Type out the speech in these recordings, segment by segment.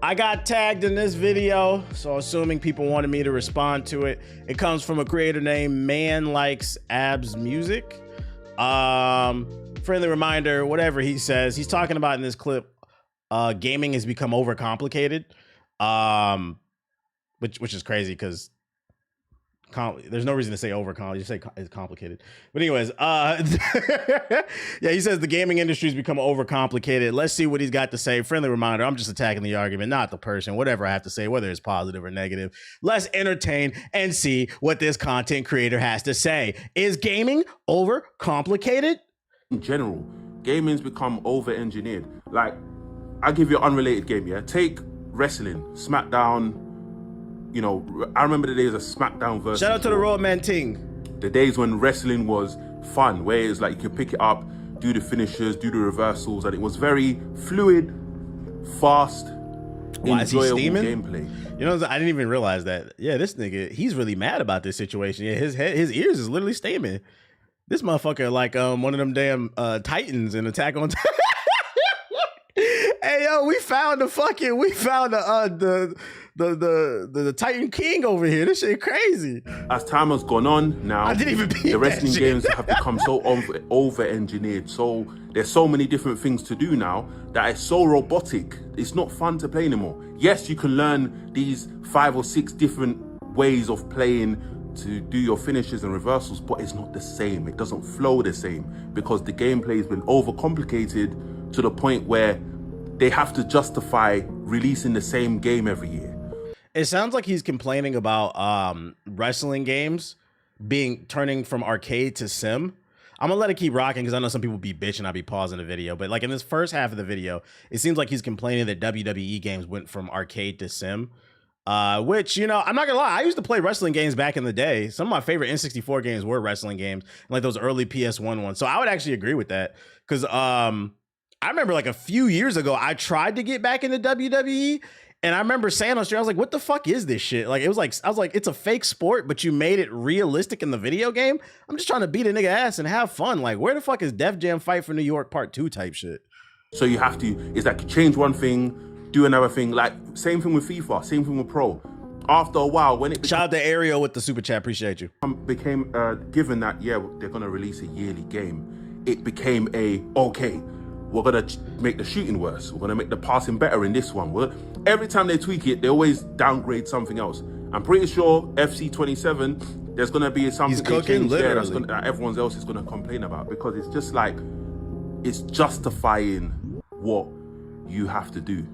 I got tagged in this video, so assuming people wanted me to respond to it. It comes from a creator named Man Likes Abs Music. Friendly reminder, whatever he says, he's talking about in this clip, gaming has become overcomplicated, which is crazy because there's no reason to say overcomplicated. You say it's complicated. But anyways, yeah, he says the gaming industry's become overcomplicated. Let's see what he's got to say. Friendly reminder, I'm just attacking the argument, not the person. Whatever I have to say, whether it's positive or negative. Let's entertain and see what this content creator has to say. Is gaming overcomplicated? In general, gaming's become over-engineered. Like, I'll give you an unrelated game, yeah? Take wrestling, SmackDown. You know, I remember the days of SmackDown versus... Shout out to the Roadman Ting. The days when wrestling was fun, where it's like you could pick it up, do the finishers, do the reversals, and it was very fluid, fast, enjoyable gameplay. You know, I didn't even realize that. Yeah, this nigga, he's really mad about this situation. Yeah, his ears is literally steaming. This motherfucker like one of them damn Titans in Attack on Titan. Hey yo, we found the Titan King over here. This shit crazy. As time has gone on now, I didn't even the wrestling games have become so over-engineered. So there's so many different things to do now that it's so robotic. It's not fun to play anymore. Yes, you can learn these 5 or 6 different ways of playing to do your finishes and reversals, but it's not the same. It doesn't flow the same because the gameplay has been overcomplicated to the point where they have to justify releasing the same game every year. It sounds like he's complaining about wrestling games turning from arcade to sim. I'm gonna let it keep rocking because I know some people be bitching. I'll be pausing the video, but like in this first half of the video, it seems like he's complaining that WWE games went from arcade to sim. Which, you know, I'm not gonna lie, I used to play wrestling games back in the day. Some of my favorite N64 games were wrestling games, like those early PS1 ones. So I would actually agree with that because I remember like a few years ago, I tried to get back into WWE. And I remember saying on stream, I was like, what the fuck is this shit? Like, I was like, it's a fake sport, but you made it realistic in the video game. I'm just trying to beat a nigga ass and have fun. Like, where the fuck is Def Jam Fight for New York Part 2 type shit? So you have to, it's like you change one thing, do another thing. Like, same thing with FIFA, same thing with Pro. After a while, when it shout out to Ariel with the super chat, appreciate you. Became given that, yeah, they're gonna release a yearly game, it became okay, we're gonna make the shooting worse. We're gonna make the passing better in this one. Every time they tweak it, they always downgrade something else. I'm pretty sure FC 27, there's gonna be something they change there that everyone else is gonna complain about because it's just like, it's justifying what you have to do.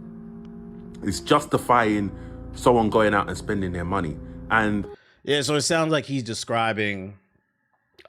It's justifying someone going out and spending their money. And yeah, so it sounds like he's describing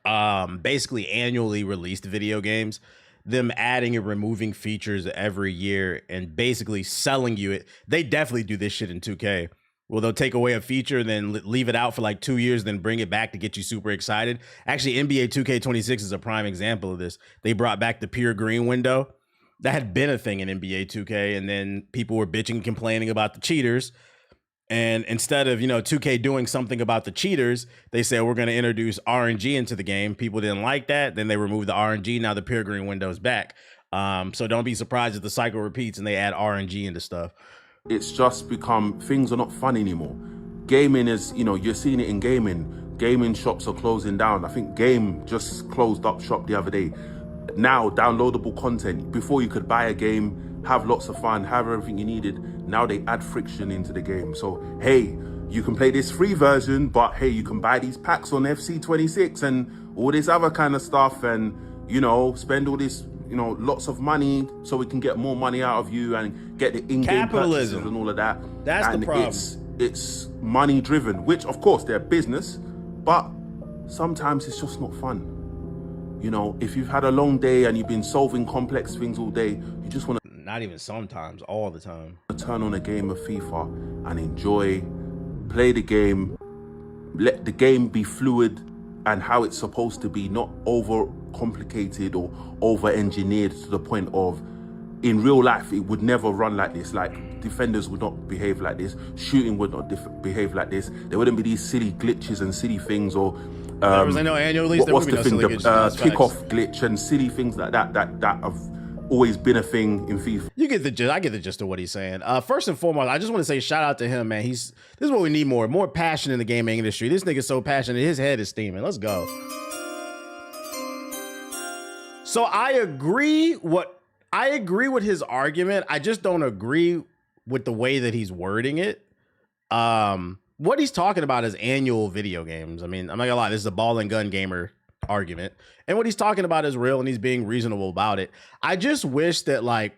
basically annually released video games, them adding and removing features every year and basically selling you it. They definitely do this shit in 2K. Well, they'll take away a feature, then leave it out for like 2 years, then bring it back to get you super excited. Actually, NBA 2K26 is a prime example of this. They brought back the pure green window. That had been a thing in NBA 2K, and then people were bitching and complaining about the cheaters. And instead of, 2K doing something about the cheaters, they said, we're going to introduce RNG into the game. People didn't like that. Then they removed the RNG. Now the pure green window's back. So don't be surprised if the cycle repeats and they add RNG into stuff. It's just become, things are not fun anymore. Gaming is, you're seeing it in gaming. Gaming shops are closing down. I think Game just closed up shop the other day. Now, downloadable content. Before you could buy a game, have lots of fun, have everything you needed. Now they add friction into the game. So, hey, you can play this free version, but hey, you can buy these packs on FC 26 and all this other kind of stuff and, spend all this, lots of money so we can get more money out of you and get the in-game purchases and all of that. That's the problem. It's money driven, which of course they're business, but sometimes it's just not fun. If you've had a long day and you've been solving complex things all day, you just want to... Not even sometimes, all the time. Turn on a game of FIFA and enjoy, play the game, let the game be fluid and how it's supposed to be, not over complicated or over engineered to the point of, in real life, it would never run like this. Like, defenders would not behave like this. Shooting would not behave like this. There wouldn't be these silly glitches and silly things or... what's the thing? The kickoff glitch and silly things like that have always been a thing in FIFA. You get the gist. I get the gist of what he's saying. First and foremost, I just want to say shout out to him, man. This is what we need more passion in the gaming industry. This nigga's so passionate, his head is steaming. Let's go. So I agree with his argument. I just don't agree with the way that he's wording it. What he's talking about is annual video games. I mean, I'm not gonna lie, this is a ball and gun gamer argument. And what he's talking about is real and he's being reasonable about it. I just wish that, like,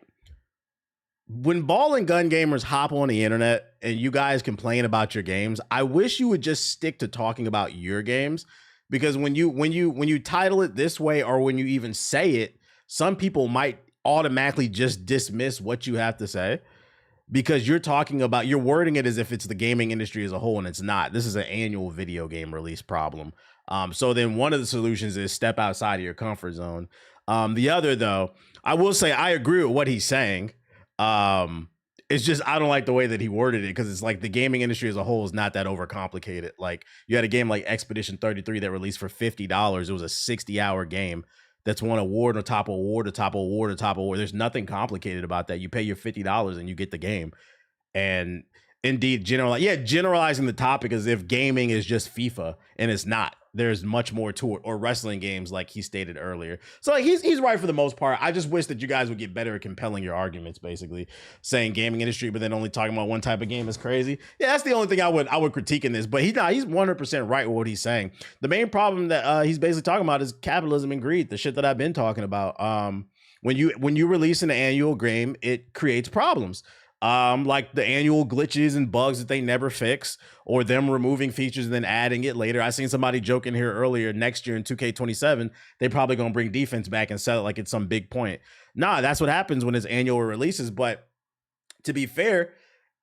when ball and gun gamers hop on the internet and you guys complain about your games, I wish you would just stick to talking about your games, because when you title it this way, or when you even say it, some people might automatically just dismiss what you have to say, because you're wording it as if it's the gaming industry as a whole, and it's not. This is an annual video game release problem. So then one of the solutions is step outside of your comfort zone. The other, though, I will say I agree with what he's saying. It's just I don't like the way that he worded it, because it's like the gaming industry as a whole is not that overcomplicated. Like, you had a game like Expedition 33 that released for $50. It was a 60-hour game that's won award on top of award to top of award to top of award. There's nothing complicated about that. You pay your $50 and you get the game. And indeed, generalizing the topic as if gaming is just FIFA, and it's not. There's much more to it, or wrestling games, like he stated earlier. So, like, he's right for the most part. I just wish that you guys would get better at compelling your arguments. Basically, saying gaming industry, but then only talking about one type of game is crazy. Yeah, that's the only thing I would critique in this. But he's 100% right with what he's saying. The main problem that he's basically talking about is capitalism and greed. The shit that I've been talking about. When you release an annual game, it creates problems. Like the annual glitches and bugs that they never fix, or them removing features and then adding it later. I seen somebody joking here earlier, next year in 2K27, they probably gonna bring defense back and sell it like it's some big point. Nah, that's what happens when it's annual releases. But to be fair,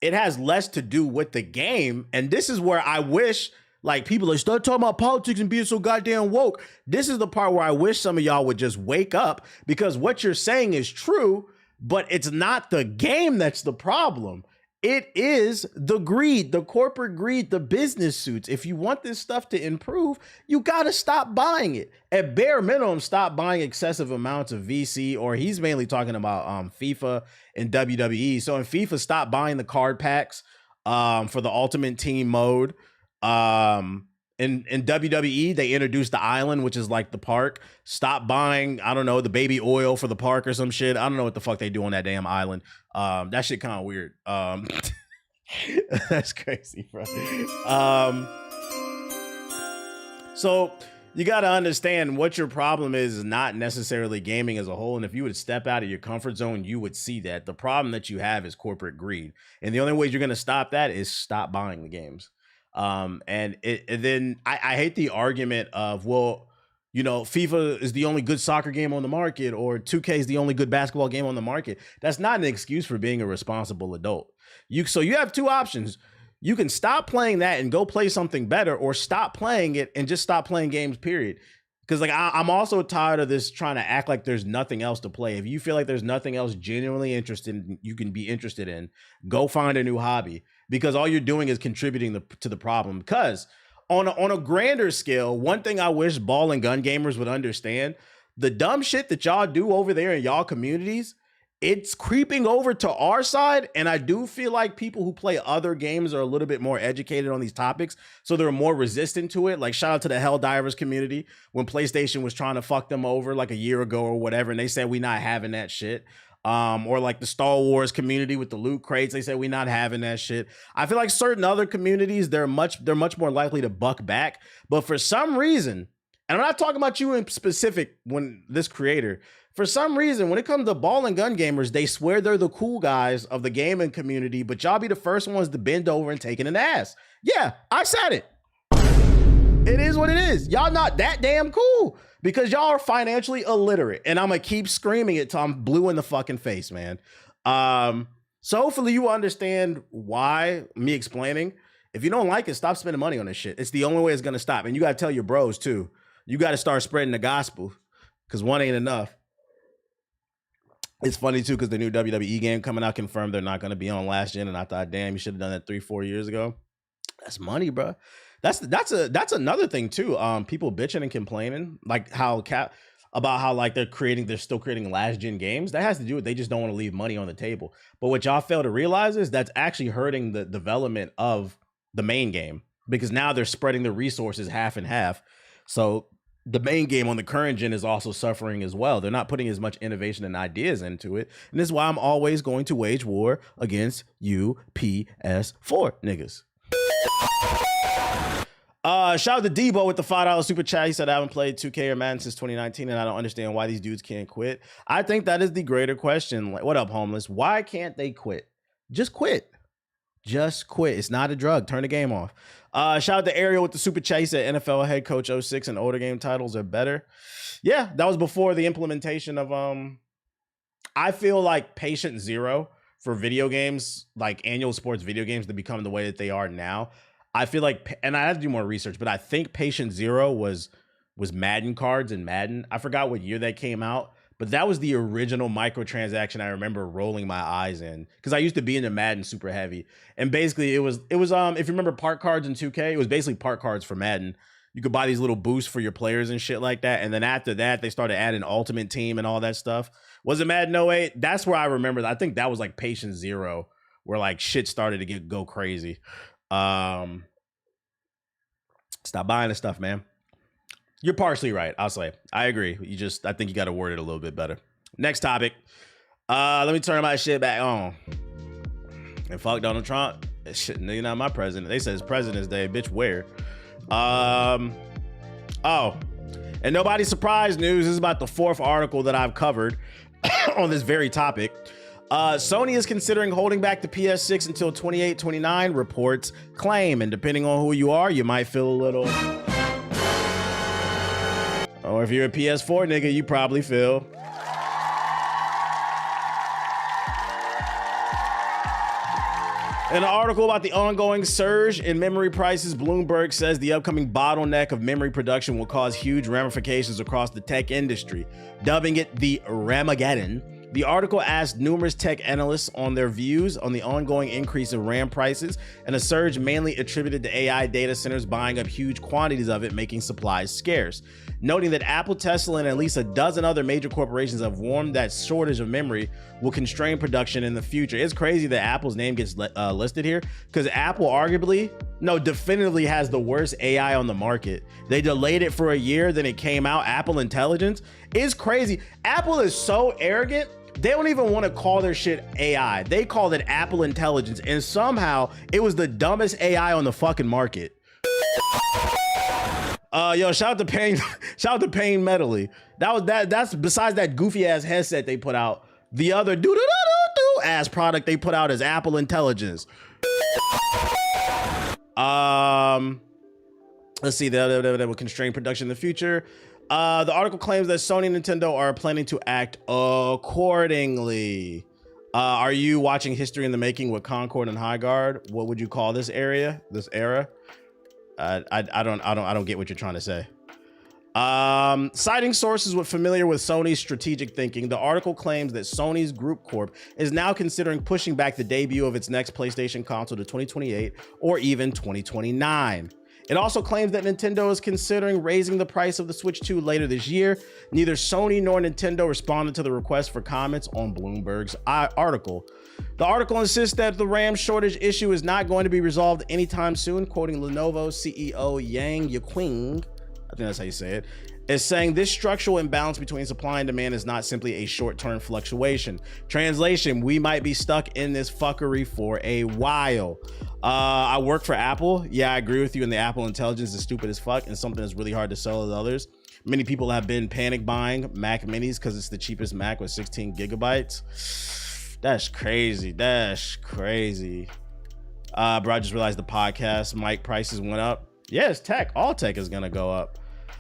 it has less to do with the game. And this is where I wish, like, people are start talking about politics and being so goddamn woke. This is the part where I wish some of y'all would just wake up, because what you're saying is true, but it's not the game that's the problem. It is the greed, the corporate greed, the business suits. If you want this stuff to improve, you got to stop buying it. At bare minimum, stop buying excessive amounts of VC, or he's mainly talking about FIFA and WWE. So in FIFA, stop buying the card packs for the Ultimate Team mode. In WWE, they introduced the island, which is like the park. Stop buying, I don't know, the baby oil for the park or some shit. I don't know what the fuck they do on that damn island. That shit kind of weird. That's crazy, bro. So you got to understand what your problem is not necessarily gaming as a whole. And if you would step out of your comfort zone, you would see that the problem that you have is corporate greed. And the only way you're going to stop that is stop buying the games. And then I hate the argument of, well, you know, FIFA is the only good soccer game on the market, or 2K is the only good basketball game on the market. That's not an excuse for being a responsible adult. So you have two options. You can stop playing that and go play something better, or stop playing it and just stop playing games, period. Because, like, I'm also tired of this trying to act like there's nothing else to play. If you feel like there's nothing else genuinely you can be interested in, go find a new hobby, because all you're doing is contributing to the problem. Because on a grander scale, one thing I wish ball and gun gamers would understand, the dumb shit that y'all do over there in y'all communities, it's creeping over to our side. And I do feel like people who play other games are a little bit more educated on these topics, so they're more resistant to it. Like, shout out to the Helldivers community when PlayStation was trying to fuck them over like a year ago or whatever, and they said we not having that shit. Or like the Star Wars community with the loot crates, they said we not having that shit. I feel like certain other communities, they're much more likely to buck back. But for some reason, and I'm not talking about you in specific, when this creator, for some reason, when it comes to ball and gun gamers, they swear they're the cool guys of the gaming community, but y'all be the first ones to bend over and taking an ass. Yeah, I said it. It is what it is. Y'all not that damn cool, because y'all are financially illiterate, and I'm gonna keep screaming it till I'm blue in the fucking face, man. So hopefully you understand why me explaining. If you don't like it, stop spending money on this shit. It's the only way it's gonna stop. And you gotta tell your bros too. You gotta start spreading the gospel, because one ain't enough. It's funny too, because the new WWE game coming out confirmed they're not gonna be on last gen, and I thought, damn, you should have done that 3-4 years ago. That's money, bro. That's another thing too. People bitching and complaining, like how about how like they're still creating last gen games. That has to do with they just don't want to leave money on the table. But what y'all fail to realize is that's actually hurting the development of the main game, because now they're spreading the resources half and half. So the main game on the current gen is also suffering as well. They're not putting as much innovation and ideas into it. And this is why I'm always going to wage war against you PS4 niggas. Shout out to Debo with the $5 super chat. He said, I haven't played 2K or Madden since 2019, and I don't understand why these dudes can't quit. I think that is the greater question. Like, what up, homeless? Why can't they quit? Just quit. Just quit. It's not a drug. Turn the game off. Shout out to Ariel with the super chat. He said NFL head coach 06 and older game titles are better. Yeah, that was before the implementation of I feel like patient zero for video games, like annual sports video games, to become the way that they are now. I feel like, and I have to do more research, but I think patient zero was Madden cards and Madden. I forgot what year that came out, but that was the original microtransaction I remember rolling my eyes in, because I used to be into Madden super heavy. And basically it was if you remember park cards in 2K, it was basically park cards for Madden. You could buy these little boosts for your players and shit like that. And then after that, they started adding Ultimate Team and all that stuff. Was it Madden 08? That's where I remember. I think that was like patient zero, where like shit started to go crazy. Stop buying the stuff, man. You're partially right. I'll say I agree. I think you got to word it a little bit better. Next topic. Let me turn my shit back on. And fuck Donald Trump. Shit, you're not my president. They said it's President's Day, bitch. Where? Oh, and nobody's surprised news. This is about the fourth article that I've covered on this very topic. Sony is considering holding back the PS6 until 28-29, reports claim. And depending on who you are, you might feel a little... Or if you're a PS4 nigga, you probably feel... In an article about the ongoing surge in memory prices, Bloomberg says the upcoming bottleneck of memory production will cause huge ramifications across the tech industry, dubbing it the Ramageddon. The article asked numerous tech analysts on their views on the ongoing increase in RAM prices and a surge mainly attributed to AI data centers buying up huge quantities of it, making supplies scarce. Noting that Apple, Tesla, and at least a dozen other major corporations have warned that shortage of memory will constrain production in the future. It's crazy that Apple's name gets listed here, because Apple definitively has the worst AI on the market. They delayed it for a year, then it came out. Apple Intelligence is crazy. Apple is so arrogant. They don't even want to call their shit AI. They called it Apple Intelligence, and somehow it was the dumbest AI on the fucking market. Yo, shout out to Pain Medley. That's besides that goofy ass headset they put out. The other ass product they put out is Apple Intelligence. Let's see, that will constrain production in the future. The article claims that Sony and Nintendo are planning to act accordingly. Are you watching History in the Making with Concord and Highguard? What would you call this era? I don't get what you're trying to say. Citing sources familiar with Sony's strategic thinking, the article claims that Sony's Group Corp is now considering pushing back the debut of its next PlayStation console to 2028 or even 2029. It also claims that Nintendo is considering raising the price of the Switch 2 later this year. Neither Sony nor Nintendo responded to the request for comments on Bloomberg's article. The article insists that the RAM shortage issue is not going to be resolved anytime soon, quoting Lenovo CEO Yang Yuqing, I think that's how you say it, is saying this structural imbalance between supply and demand is not simply a short-term fluctuation. Translation, we might be stuck in this fuckery for a while. I work for Apple. Yeah, I agree with you, and the Apple Intelligence is stupid as fuck and something that's really hard to sell to others. Many people have been panic buying Mac minis because it's the cheapest Mac with 16 gigabytes. That's crazy. That's crazy. Bro, I just realized the podcast mic prices went up. Yeah, it's tech. All tech is gonna go up.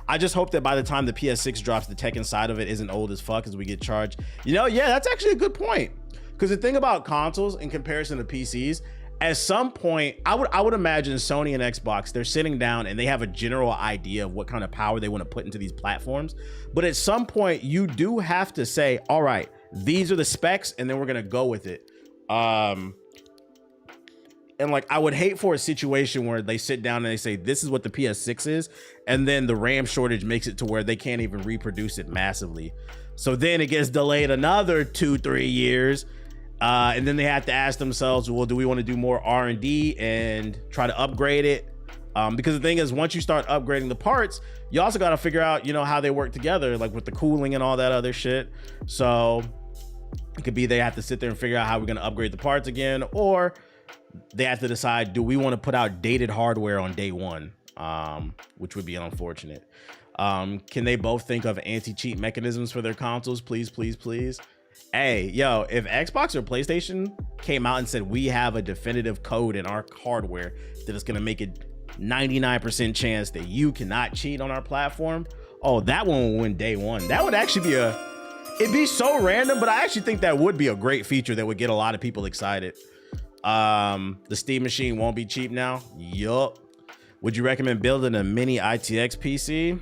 I just hope that by the time the PS6 drops, the tech inside of it isn't old as fuck as we get charged. Yeah, that's actually a good point. Because the thing about consoles in comparison to PCs, at some point, I would imagine Sony and Xbox, they're sitting down and they have a general idea of what kind of power they want to put into these platforms. But at some point, you do have to say, all right, these are the specs, and then we're gonna go with it. And like, I would hate for a situation where they sit down and they say, this is what the PS6 is. And then the RAM shortage makes it to where they can't even reproduce it massively. So then it gets delayed another 2-3 years. And then they have to ask themselves, well, do we want to do more R&D and try to upgrade it? Because the thing is, once you start upgrading the parts, you also got to figure out, you know, how they work together, like with the cooling and all that other shit. So it could be they have to sit there and figure out how we're going to upgrade the parts again, or they have to decide, do we want to put out dated hardware on day one, which would be unfortunate. Can they both think of anti-cheat mechanisms for their consoles? Please, please, please. Hey, yo, if Xbox or PlayStation came out and said, we have a definitive code in our hardware that is going to make it 99% chance that you cannot cheat on our platform, oh, that one will win day one. That would actually be it'd be so random, but I actually think that would be a great feature that would get a lot of people excited. The Steam machine won't be cheap now. Yup. Would you recommend building a mini ITX PC?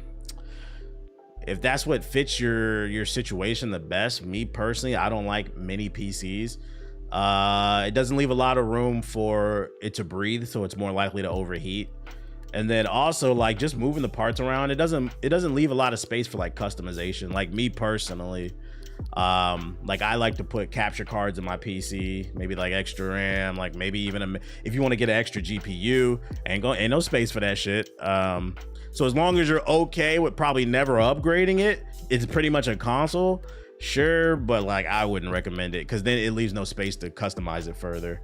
If that's what fits your situation the best, me personally, I don't like mini PCs. It doesn't leave a lot of room for it to breathe, so it's more likely to overheat. And then also, like, just moving the parts around, it doesn't leave a lot of space for like customization. Like me personally, like I like to put capture cards in my PC, maybe like extra RAM, like maybe even if you want to get an extra GPU, ain't no space for that shit. So as long as you're okay with probably never upgrading it, it's pretty much a console. Sure, but like I wouldn't recommend it because then it leaves no space to customize it further.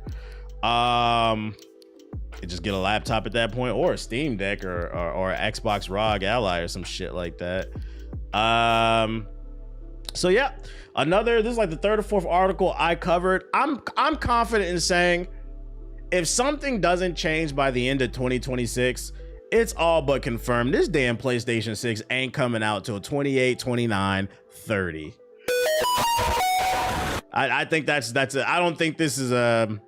Just get a laptop at that point, or a Steam Deck, or Xbox ROG Ally or some shit like that. So yeah, this is like the third or fourth article I covered. I'm confident in saying if something doesn't change by the end of 2026, it's all but confirmed this damn PlayStation 6 ain't coming out till 28, 29, 30. I think that's I don't think this is a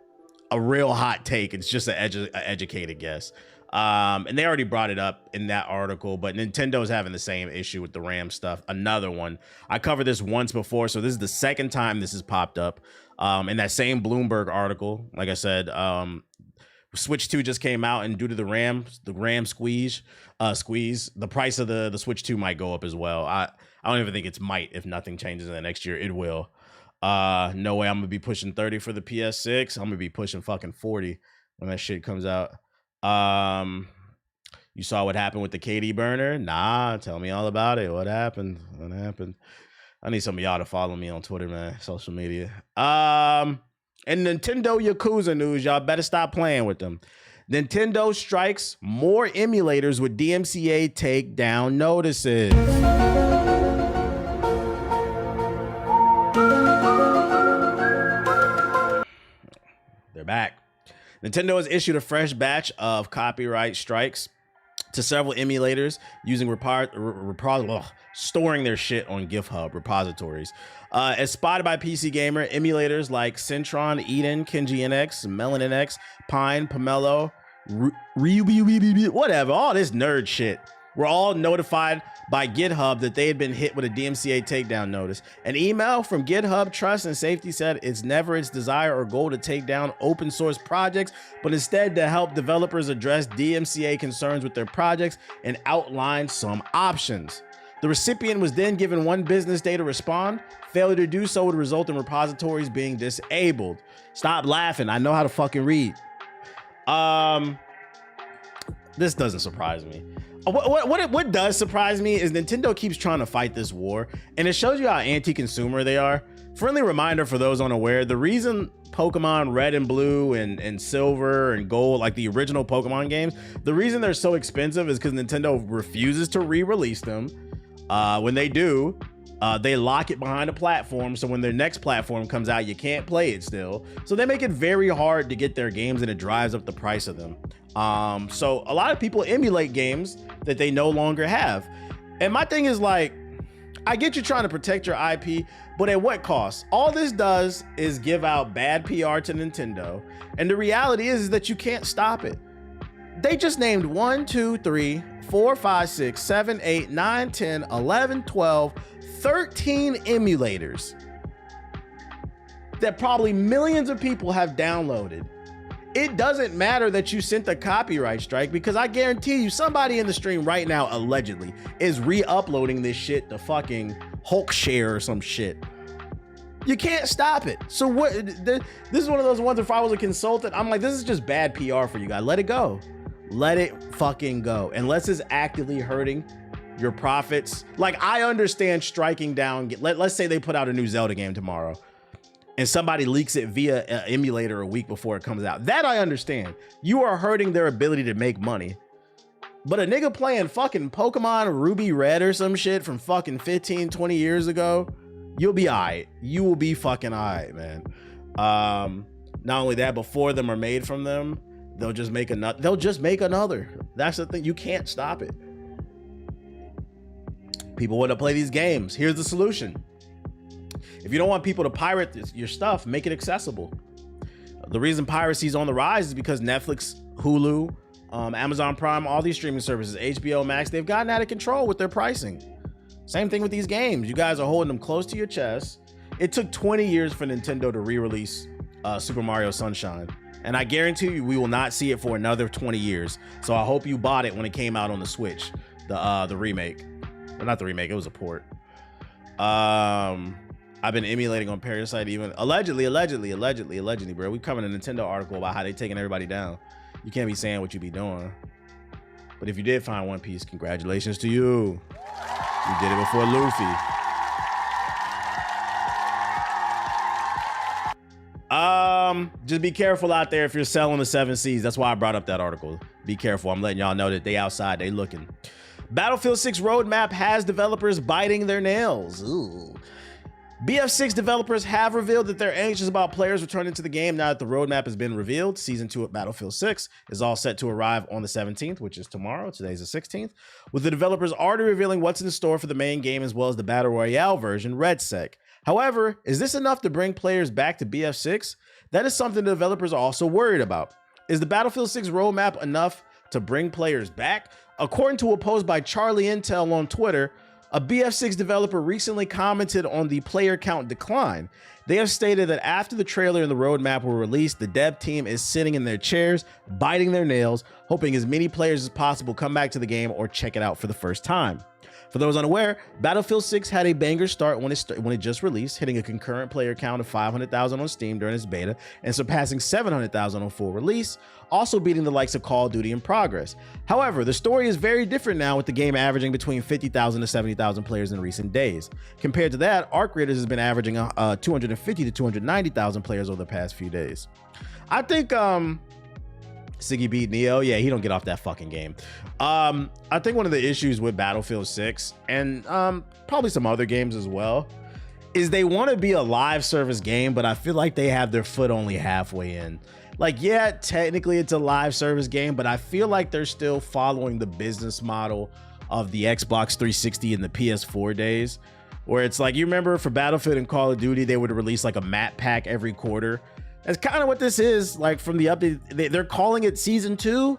real hot take. It's just an educated guess. And they already brought it up in that article, but Nintendo's having the same issue with the RAM stuff. Another one. I covered this once before, so this is the second time this has popped up. In that same Bloomberg article, like I said, Switch 2 just came out, and due to the RAM squeeze, the price of the Switch 2 might go up as well. I don't even think it's might. If nothing changes in the next year, it will. No way I'm gonna be pushing 30 for the PS6. I'm gonna be pushing fucking 40 when that shit comes out. You saw what happened with the KD burner? Nah, tell me all about it. What happened? I need some of y'all to follow me on Twitter, man, social media. And Nintendo Yakuza news, y'all better stop playing with them. Nintendo strikes more emulators with DMCA takedown notices. They're back. Nintendo has issued a fresh batch of copyright strikes to several emulators using storing their shit on GitHub repositories. As spotted by PC Gamer, emulators like Centron, Eden, Kenji NX, Melon NX, Pine, Pomelo, whatever, all this nerd shit, were all notified by GitHub that they had been hit with a DMCA takedown notice. An email from GitHub Trust and Safety said it's never its desire or goal to take down open source projects, but instead to help developers address DMCA concerns with their projects and outline some options. The recipient was then given 1 business day to respond. Failure to do so would result in repositories being disabled. Stop laughing. I know how to fucking read. This doesn't surprise me. What does surprise me is Nintendo keeps trying to fight this war, and it shows you how anti-consumer they are. Friendly reminder for those unaware, the reason Pokemon Red and Blue and Silver and Gold, like the original Pokemon games, the reason they're so expensive is because Nintendo refuses to re-release them. When they do, they lock it behind a platform, so when their next platform comes out, you can't play it still. So they make it very hard to get their games, and it drives up the price of them. So a lot of people emulate games that they no longer have. And my thing is, like, I get you trying to protect your IP, but at what cost? All this does is give out bad PR to Nintendo. And the reality is that you can't stop it. They just named 1, 2, 3, 4, 5, 6, 7, 8, 9, 10, 11, 12, 13 emulators that probably millions of people have downloaded. it doesn't matter that you sent the copyright strike, because I guarantee you somebody in the stream right now allegedly is re-uploading this shit to fucking Hulkshare or some shit. You can't stop it. So what? This is one of those ones, if I was a consultant, I'm like, this is just bad PR for you guys. Let it go. Let it fucking go. Unless it's actively hurting your profits. Like, I understand striking down. Let's say they put out a new Zelda game tomorrow and somebody leaks it via an emulator a week before it comes out. That I understand. You are hurting their ability to make money. But a nigga playing fucking Pokemon Ruby Red or some shit from fucking 15, 20 years ago, you'll be all right. You will be fucking all right, man. Not only that, before them are made from them, they'll just make another. That's the thing. You can't stop it. People want to play these games. Here's the solution. If you don't want people to pirate your stuff, make it accessible. The reason piracy is on the rise is because Netflix, Hulu, Amazon Prime, all these streaming services, HBO Max, they've gotten out of control with their pricing. Same thing with these games. You guys are holding them close to your chest. It took 20 years for Nintendo to re-release Super Mario Sunshine. And I guarantee you we will not see it for another 20 years. So I hope you bought it when it came out on the Switch, the remake. Well, not the remake, it was a port. I've been emulating on Parasite, even allegedly, bro. We covered a Nintendo article about how they taking everybody down. You can't be saying what you be doing. But if you did find One Piece, congratulations to you. You did it before Luffy. Just be careful out there if you're selling the 7 Seas. That's why I brought up that article. Be careful. I'm letting y'all know that they outside, they looking. Battlefield 6 roadmap has developers biting their nails. Ooh. BF6 developers have revealed that they're anxious about players returning to the game now that the roadmap has been revealed. Season 2 of Battlefield 6 is all set to arrive on the 17th, which is tomorrow. Today's the 16th, with the developers already revealing what's in store for the main game as well as the Battle Royale version, RedSec. However, is this enough to bring players back to BF6? That is something the developers are also worried about. Is the Battlefield 6 roadmap enough to bring players back? According to a post by Charlie Intel on Twitter, a BF6 developer recently commented on the player count decline. They have stated that after the trailer and the roadmap were released, the dev team is sitting in their chairs, biting their nails, hoping as many players as possible come back to the game or check it out for the first time. For those unaware, Battlefield 6 had a banger start when it just released, hitting a concurrent player count of 500,000 on Steam during its beta and surpassing 700,000 on full release, also beating the likes of Call of Duty in progress. However, the story is very different now, with the game averaging between 50,000 to 70,000 players in recent days. Compared to that, Arc Raiders has been averaging 250 to 290,000 players over the past few days. I think Siggy beat Neo. Yeah, he don't get off that fucking game. I think one of the issues with Battlefield 6 and probably some other games as well is they want to be a live service game, but I feel like they have their foot only halfway in. Like, yeah, technically it's a live service game, but I feel like they're still following the business model of the Xbox 360 and the PS4 days, where it's like, you remember for Battlefield and Call of Duty, they would release like a map pack every quarter. That's kind of what this is. Like, from the update, they're calling it Season 2.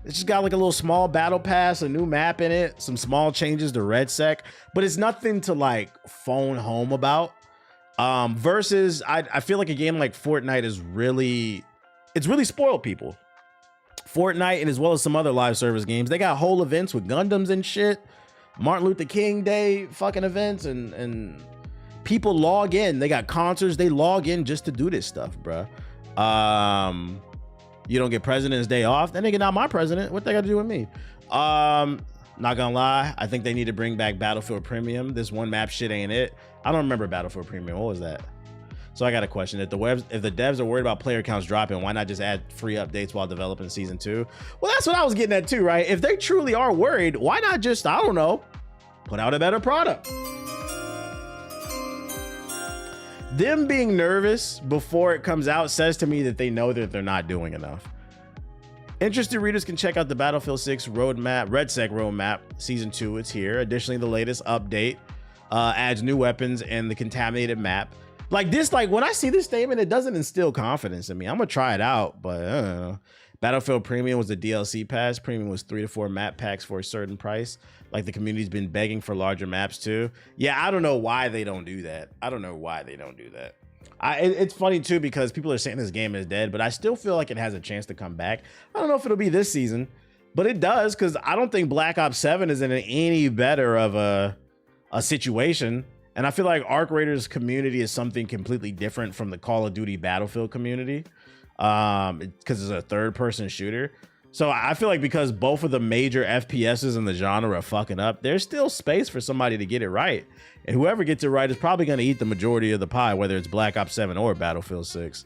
It's just got like a little small battle pass, a new map in it, some small changes to RedSec, but it's nothing to like phone home about. Versus, I feel like a game like Fortnite is really spoiled people. Fortnite, and as well as some other live service games, they got whole events with Gundams and shit, Martin Luther King Day fucking events, and people log in. They got concerts, they log in just to do this stuff, bruh. You don't get President's Day off. That nigga not my president. What they got to do with me? Not gonna lie, I think they need to bring back Battlefield Premium. This one map shit ain't it. I don't remember Battlefield Premium. What was that? So I got a question. If the devs are worried about player counts dropping, why not just add free updates while developing Season 2? Well, that's what I was getting at too, right? If they truly are worried, why not just, I don't know, put out a better product? Them being nervous before it comes out says to me that they know that they're not doing enough. Interested readers can check out the Battlefield 6 roadmap, RedSec roadmap, Season 2. It's here. Additionally, the latest update adds new weapons and the contaminated map. Like this, like when I see this statement, it doesn't instill confidence in me. I'm gonna try it out, but I don't know. Battlefield Premium was the DLC pass. Premium was 3 to 4 map packs for a certain price. Like, the community's been begging for larger maps too. Yeah, I don't know why they don't do that. It's funny too because people are saying this game is dead, but I still feel like it has a chance to come back. I don't know if it'll be this season, but it does, because I don't think Black Ops 7 is in any better of a situation. And I feel like Arc Raiders community is something completely different from the Call of Duty Battlefield community, because it's a third-person shooter. So I feel like because both of the major FPSs in the genre are fucking up, there's still space for somebody to get it right. And whoever gets it right is probably going to eat the majority of the pie, whether it's Black Ops 7 or Battlefield 6.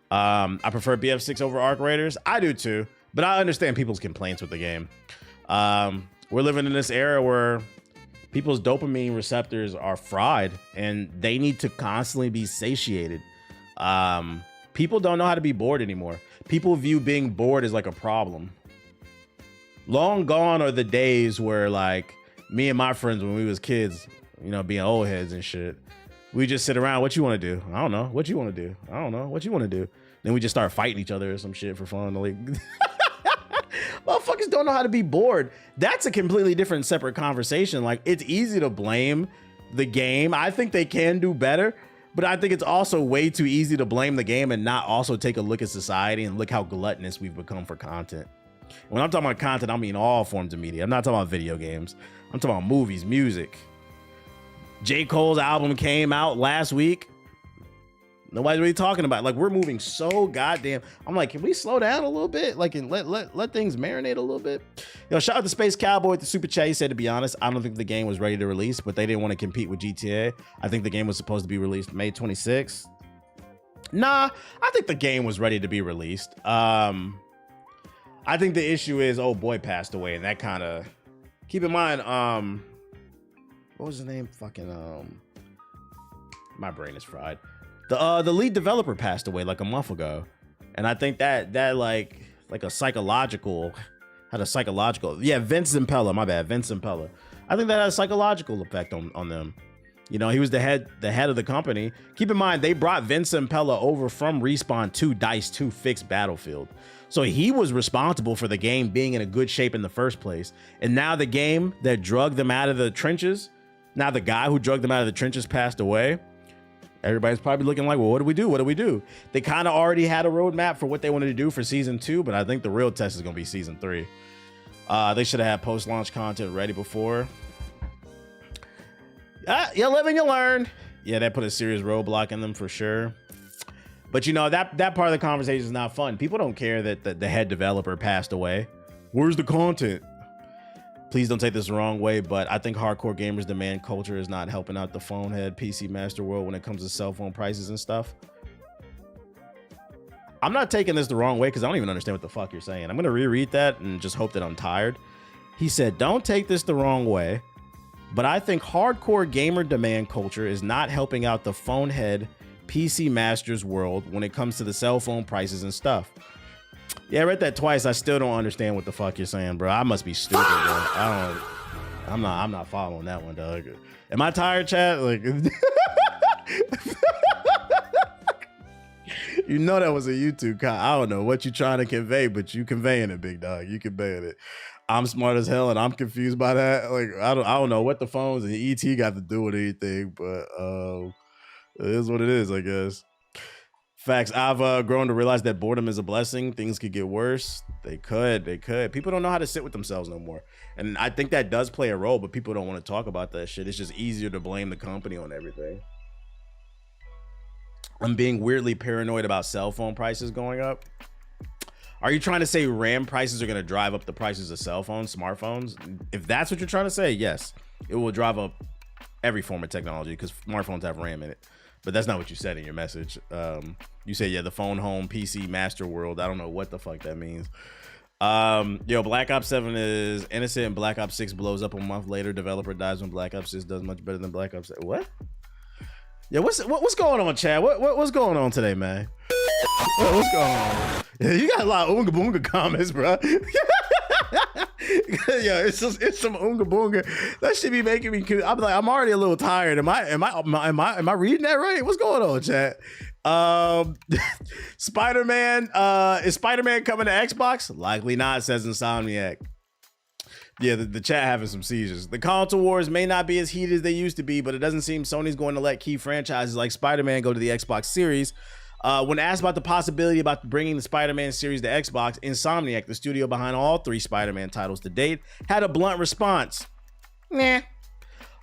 I prefer BF6 over Arc Raiders. I do too, but I understand people's complaints with the game. We're living in this era where people's dopamine receptors are fried and they need to constantly be satiated. People don't know how to be bored anymore. People view being bored as like a problem. Long gone are the days where like me and my friends when we was kids, you know, being old heads and shit, we just sit around. What you want to do? I don't know. What you want to do? I don't know. What you want to do? Then we just start fighting each other or some shit for fun. Like, motherfuckers don't know how to be bored. That's a completely different, separate conversation. Like, it's easy to blame the game. I think they can do better, but I think it's also way too easy to blame the game and not also take a look at society and look how gluttonous we've become for content. When I'm talking about content, I mean all forms of media. I'm not talking about video games. I'm talking about movies, music. J. Cole's album came out last week. Nobody's really talking about it. Like, we're moving so goddamn. I'm like, can we slow down a little bit? Like, and let things marinate a little bit. Yo, shout out to Space Cowboy at the Super Chat. He said, to be honest, I don't think the game was ready to release, but they didn't want to compete with GTA. I think the game was supposed to be released May 26th. Nah, I think the game was ready to be released. I think the issue is, oh boy passed away, and that kind of, keep in mind, what was his name? Fucking, my brain is fried. The lead developer passed away like a month ago, and I think that like a psychological, yeah, Vince Zampella, my bad, Vince Zampella. I think that had a psychological effect on them. You know, he was the head of the company. Keep in mind, they brought Vince Zampella over from Respawn to DICE to fix Battlefield. So he was responsible for the game being in a good shape in the first place. And now the game that drugged them out of the trenches, now the guy who drugged them out of the trenches passed away. Everybody's probably looking like, well, what do we do? What do we do? They kind of already had a roadmap for what they wanted to do for season 2, but I think the real test is going to be season 3. They should have had post-launch content ready before. You live and you learn. Yeah, that put a serious roadblock in them for sure. But you know, that part of the conversation is not fun. People don't care that the head developer passed away. Where's the content? Please don't take this the wrong way, but I think hardcore gamers demand culture is not helping out the phone head PC master world when it comes to cell phone prices and stuff. I'm not taking this the wrong way because I don't even understand what the fuck you're saying. I'm going to reread that and just hope that I'm tired. He said, don't take this the wrong way, but I think hardcore gamer demand culture is not helping out the phone head PC masters world when it comes to the cell phone prices and stuff. Yeah, I read that twice. I still don't understand what the fuck you're saying, bro. I must be stupid, bro. I'm not following that one, dog. Am I tired, chat? Like, you know that was a YouTube comment. I don't know what you're trying to convey, but you conveying it, big dog. You conveying it. I'm smart as hell, and I'm confused by that. Like, I don't know what the phones and the ET got to do with anything, but it is what it is, I guess. Facts. I've grown to realize that boredom is a blessing. Things could get worse. They could. People don't know how to sit with themselves no more. And I think that does play a role, but people don't want to talk about that shit. It's just easier to blame the company on everything. I'm being weirdly paranoid about cell phone prices going up. Are you trying to say RAM prices are going to drive up the prices of cell phones, smartphones? If that's what you're trying to say, yes. It will drive up every form of technology because smartphones have RAM in it. But that's not what you said in your message. You said, yeah, the phone home PC master world. I don't know what the fuck that means. Yo, Black Ops 7 is innocent and Black Ops 6 blows up a month later. Developer dies when Black Ops 6 does much better than Black Ops 6. What? Yeah, what's going on, Chad? What's going on today, man? What's going on? Yeah, you got a lot of Oonga Boonga comments, bro. Yeah, it's some Oonga Boonga. That should be making me. I'm like, I'm already a little tired. Am I reading that right? What's going on, chat? Spider-Man. Is Spider-Man coming to Xbox? Likely not, says Insomniac. Yeah, the chat having some seizures. The console wars may not be as heated as they used to be, but it doesn't seem Sony's going to let key franchises like Spider-Man go to the Xbox Series. When asked about the possibility about bringing the Spider-Man series to Xbox, Insomniac, the studio behind all 3 Spider-Man titles to date, had a blunt response. Nah.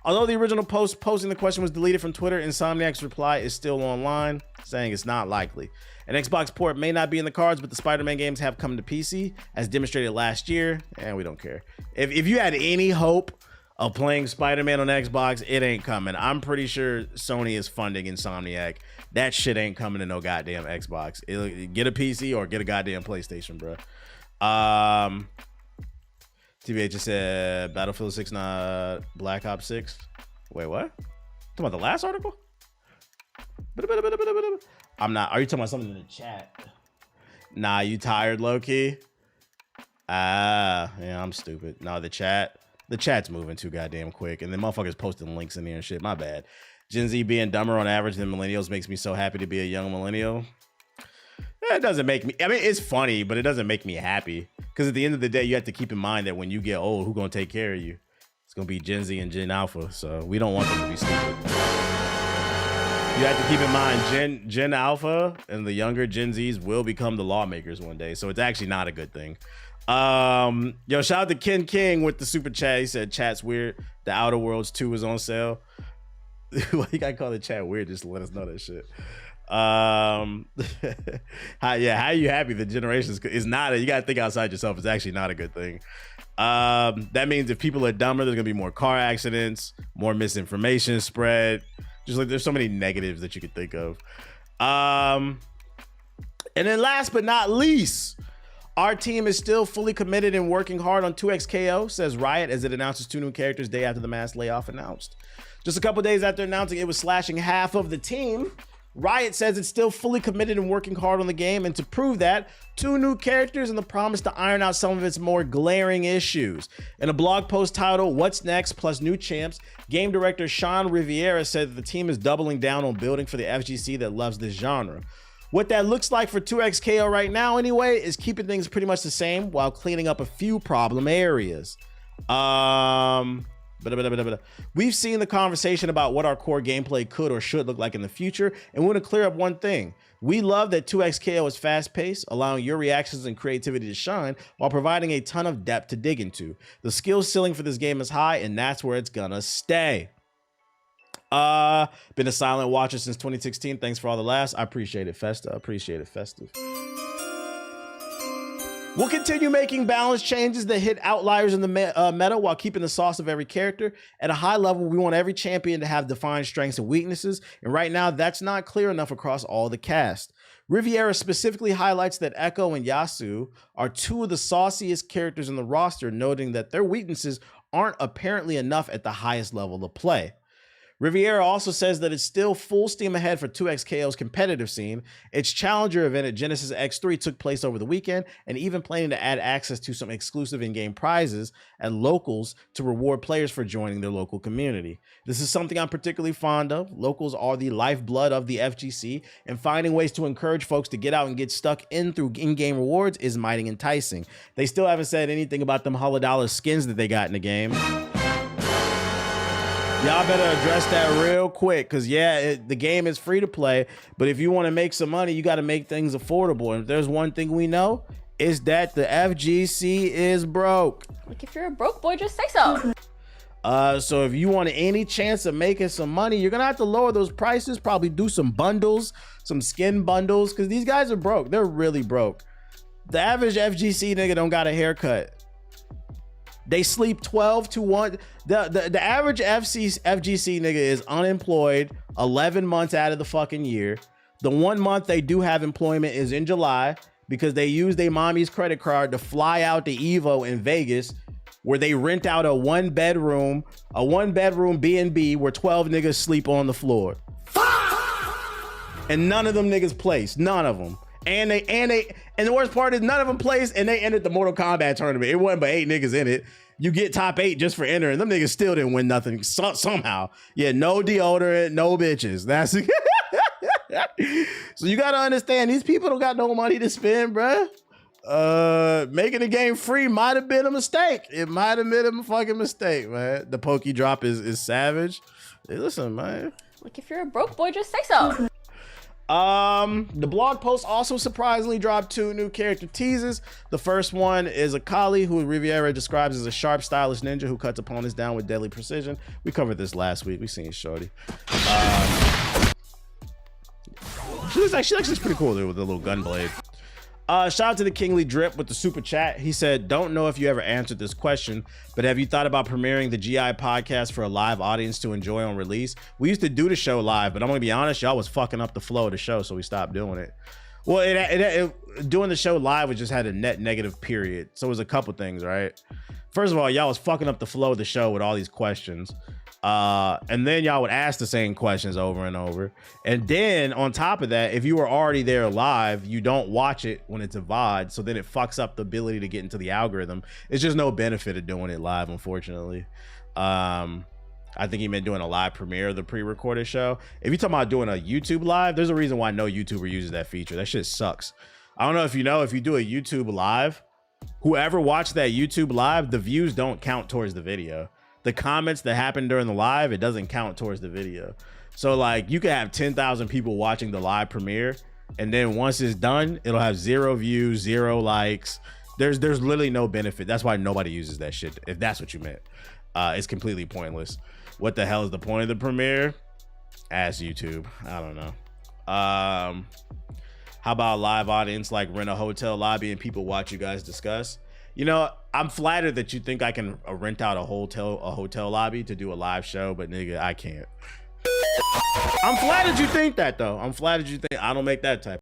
Although the original post posing the question was deleted from Twitter, Insomniac's reply is still online, saying it's not likely. An Xbox port may not be in the cards, but the Spider-Man games have come to PC, as demonstrated last year, and we don't care. If you had any hope of playing Spider-Man on Xbox, it ain't coming. I'm pretty sure Sony is funding Insomniac. That shit ain't coming to no goddamn Xbox. Get a PC or get a goddamn PlayStation, bro. TBH just said Battlefield 6 not Black Ops 6. Wait, what? Talking about the last article? I'm not. Are you talking about something in the chat? Nah, you tired, low-key? Yeah, I'm stupid. No, the chat's moving too goddamn quick, and the motherfuckers posting links in there and shit. My bad. Gen Z being dumber on average than millennials makes me so happy to be a young millennial. It doesn't make me, I mean, it's funny, but it doesn't make me happy. Because at the end of the day, you have to keep in mind that when you get old, who's going to take care of you? It's going to be Gen Z and Gen Alpha. So we don't want them to be stupid. You have to keep in mind, Gen Alpha and the younger Gen Zs will become the lawmakers one day. So it's actually not a good thing. Yo, shout out to Ken King with the super chat. He said, chat's weird. The Outer Worlds 2 is on sale. Why you gotta call the chat weird just to let us know that shit? How are you happy the generations is not you gotta think outside yourself. It's actually not a good thing. That means if people are dumber, there's gonna be more car accidents, more misinformation spread. Just like there's so many negatives that you could think of. And then last but not least, our team is still fully committed and working hard on 2XKO, says Riot, as it announces 2 new characters day after the mass layoff announced. Just a couple days after announcing it was slashing half of the team, Riot says it's still fully committed and working hard on the game, and to prove that, 2 new characters and the promise to iron out some of its more glaring issues. In a blog post titled What's Next plus New Champs, game director Sean Riviera said that the team is doubling down on building for the FGC that loves this genre. What that looks like for 2XKO right now anyway is keeping things pretty much the same while cleaning up a few problem areas. We've seen the conversation about what our core gameplay could or should look like in the future, and we want to clear up one thing. We love that 2XKO is fast-paced, allowing your reactions and creativity to shine while providing a ton of depth to dig into. The skill ceiling for this game is high, and that's where it's gonna stay. Been a silent watcher since 2016. Thanks for all the laughs. I appreciate it, Festa. I appreciate it, Festive. We'll continue making balance changes that hit outliers in the meta while keeping the sauce of every character. At a high level, we want every champion to have defined strengths and weaknesses, and right now that's not clear enough across all the cast. Riviera specifically highlights that Echo and Yasu are 2 of the sauciest characters in the roster, noting that their weaknesses aren't apparently enough at the highest level of play. Riviera also says that it's still full steam ahead for 2XKO's competitive scene. Its challenger event at Genesis X3 took place over the weekend, and even planning to add access to some exclusive in-game prizes and locals to reward players for joining their local community. This is something I'm particularly fond of. Locals are the lifeblood of the FGC, and finding ways to encourage folks to get out and get stuck in through in-game rewards is mighty enticing. They still haven't said anything about them $100 skins that they got in the game. Y'all better address that real quick, because the game is free to play, but if you want to make some money, you got to make things affordable. And if there's one thing we know, it's that the FGC is broke. Like, if you're a broke boy, just say so. So if you want any chance of making some money, you're gonna have to lower those prices, probably do some bundles, some skin bundles, because these guys are broke. They're really broke. The average FGC nigga don't got a haircut. They sleep 12 to 1. The average FGC nigga is unemployed 11 months out of the fucking year. The 1 month they do have employment is in July, because they use their mommy's credit card to fly out to Evo in Vegas, where they rent out a one bedroom B&B where 12 niggas sleep on the floor. And none of them niggas place. None of them. And the worst part is none of them plays, and they entered the Mortal Kombat tournament. It wasn't but 8 niggas in it. You get top 8 just for entering. Them niggas still didn't win nothing somehow. Yeah, no deodorant, no bitches. That's so you gotta understand, these people don't got no money to spend, bruh. Making the game free might have been a mistake. It might have been a fucking mistake, man. The Poke drop is savage. Hey, listen, man. Like, if you're a broke boy, just say so. The blog post also surprisingly dropped 2 new character teases. The first one is Akali, who Riviera describes as a sharp, stylish ninja who cuts opponents down with deadly precision. We covered this last week. We seen Shorty. She looks pretty cool there with the little gun blade. Shout out to the Kingly Drip with the super chat. He said, don't know if you ever answered this question, but have you thought about premiering the GI podcast for a live audience to enjoy on release? We used to do the show live, but I'm gonna be honest, y'all was fucking up the flow of the show, so we stopped doing it. Well, doing the show live, we just had a net negative period. So it was a couple things, right? First of all, y'all was fucking up the flow of the show with all these questions. And then y'all would ask the same questions over and over. And then on top of that, if you were already there live, you don't watch it when it's a VOD. So then it fucks up the ability to get into the algorithm. It's just no benefit of doing it live, unfortunately. I think he meant doing a live premiere of the pre-recorded show. If you're talking about doing a YouTube live, there's a reason why no YouTuber uses that feature. That shit sucks. I don't know if you know, if you do a YouTube live, whoever watched that YouTube live, the views don't count towards the video. The comments that happen during the live, it doesn't count towards the video. So like you could have 10,000 people watching the live premiere, and then once it's done, it'll have 0 views, 0 likes. There's literally no benefit. That's why nobody uses that shit, if that's what you meant. It's completely pointless. What the hell is the point of the premiere? Ask YouTube. I don't know. How about a live audience, like rent a hotel lobby and people watch you guys discuss? You know, I'm flattered that you think I can rent out a hotel lobby to do a live show, but nigga, I can't. I'm flattered you think that though. I'm flattered you think I don't make that type